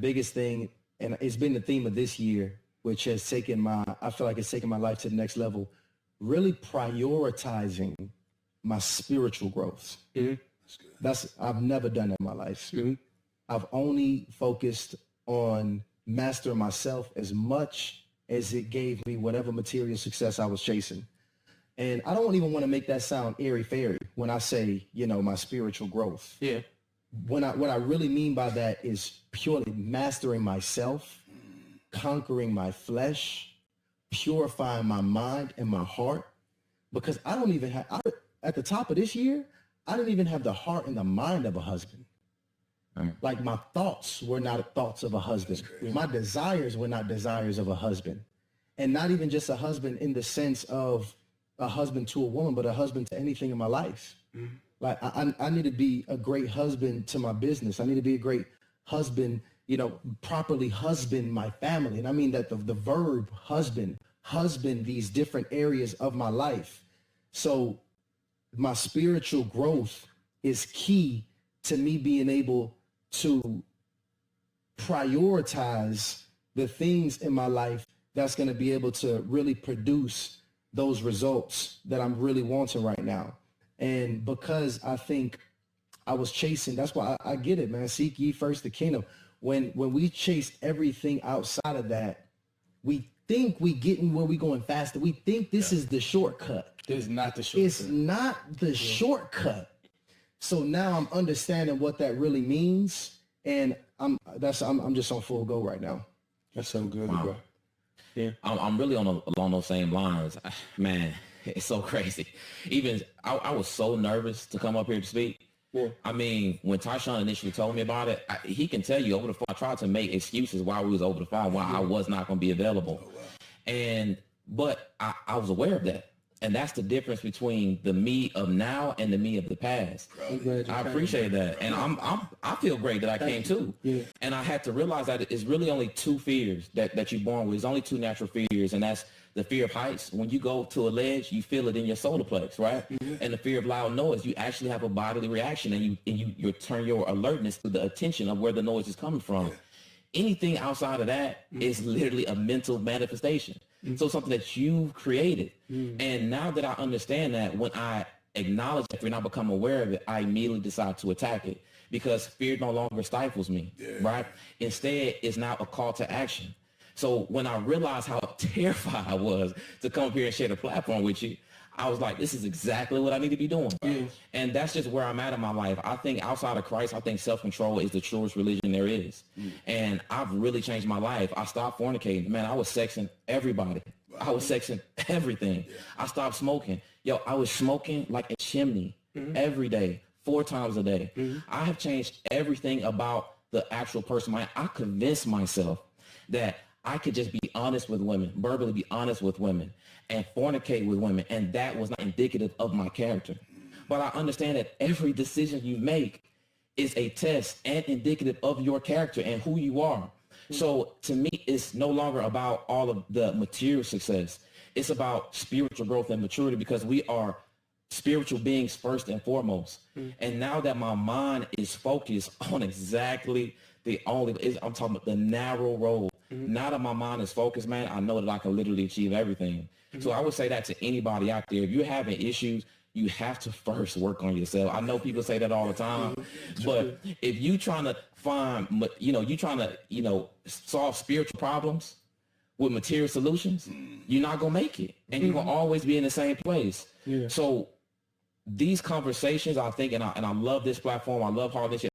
biggest thing, and it's been the theme of this year, which has I feel like it's taken my life to the next level, really prioritizing my spiritual growth. Mm-hmm. That's good. I've never done that in my life. Mm-hmm. I've only focused on mastering myself as much as it gave me whatever material success I was chasing. And I don't even want to make that sound airy-fairy when I say, my spiritual growth. Yeah. What I really mean by that is purely mastering myself, conquering my flesh, purifying my mind and my heart. Because I don't even have, at the top of this year, I didn't even have the heart and the mind of a husband. Like my thoughts were not thoughts of a husband. My desires were not desires of a husband. And not even just a husband in the sense of a husband to a woman, but a husband to anything in my life. Mm-hmm. Like I need to be a great husband to my business. I need to be a great husband, properly husband my family. And I mean that the verb husband these different areas of my life. So my spiritual growth is key to me being able to prioritize the things in my life that's going to be able to really produce those results that I'm really wanting right now. And because I think I was chasing, that's why I get it, man. Seek ye first the kingdom. When we chase everything outside of that, we think we getting where we going faster. We think this is the shortcut. It's not the shortcut. It's not the shortcut. So now I'm understanding what that really means, and I'm just on full go right now. That's so good, bro. Yeah, I'm really along those same lines. Man, it's so crazy. Even I was so nervous to come up here to speak. Yeah. I mean, when Tyshawn initially told me about it, he can tell you over the phone. I tried to make excuses while we was over the phone why I was not going to be available. Oh, wow. But I was aware of that. And that's the difference between the me of now and the me of the past. I appreciate that. And I feel great that I came too. Yeah. And I had to realize that it's really only two fears that you're born with. It's only two natural fears. And that's the fear of heights. When you go to a ledge, you feel it in your solar plex, right? Mm-hmm. And the fear of loud noise, you actually have a bodily reaction, and you turn your alertness to the attention of where the noise is coming from. Yeah. Anything outside of that is literally a mental manifestation. So something that you've created. And now that I understand that, when I acknowledge it and I become aware of it, I immediately decide to attack it, because fear no longer stifles me, right? Instead, it's now a call to action. So when I realized how terrified I was to come up here and share the platform with you, I was like, this is exactly what I need to be doing. Yeah. And that's just where I'm at in my life. I think outside of Christ, I think self-control is the truest religion there is. And I've really changed my life. I stopped fornicating. Man, I was sexing everybody. I was sexing everything. I stopped smoking. I was smoking like a chimney every day, 4 times a day. I have changed everything about the actual person. I convinced myself that I could just be honest with women, verbally be honest with women, and fornicate with women, and that was not indicative of my character. But I understand that every decision you make is a test and indicative of your character and who you are. So to me, it's no longer about all of the material success. It's about spiritual growth and maturity, because we are spiritual beings first and foremost. And now that my mind is focused on exactly I'm talking about the narrow road. Now that my mind is focused, man, I know that I can literally achieve everything. So I would say that to anybody out there, if you're having issues, you have to first work on yourself. I know people say that all the time, but if you trying to find, you trying to, solve spiritual problems with material solutions, you're not going to make it. And you're going to always be in the same place. Yeah. So these conversations, I think, and I love this platform. I love all this shit.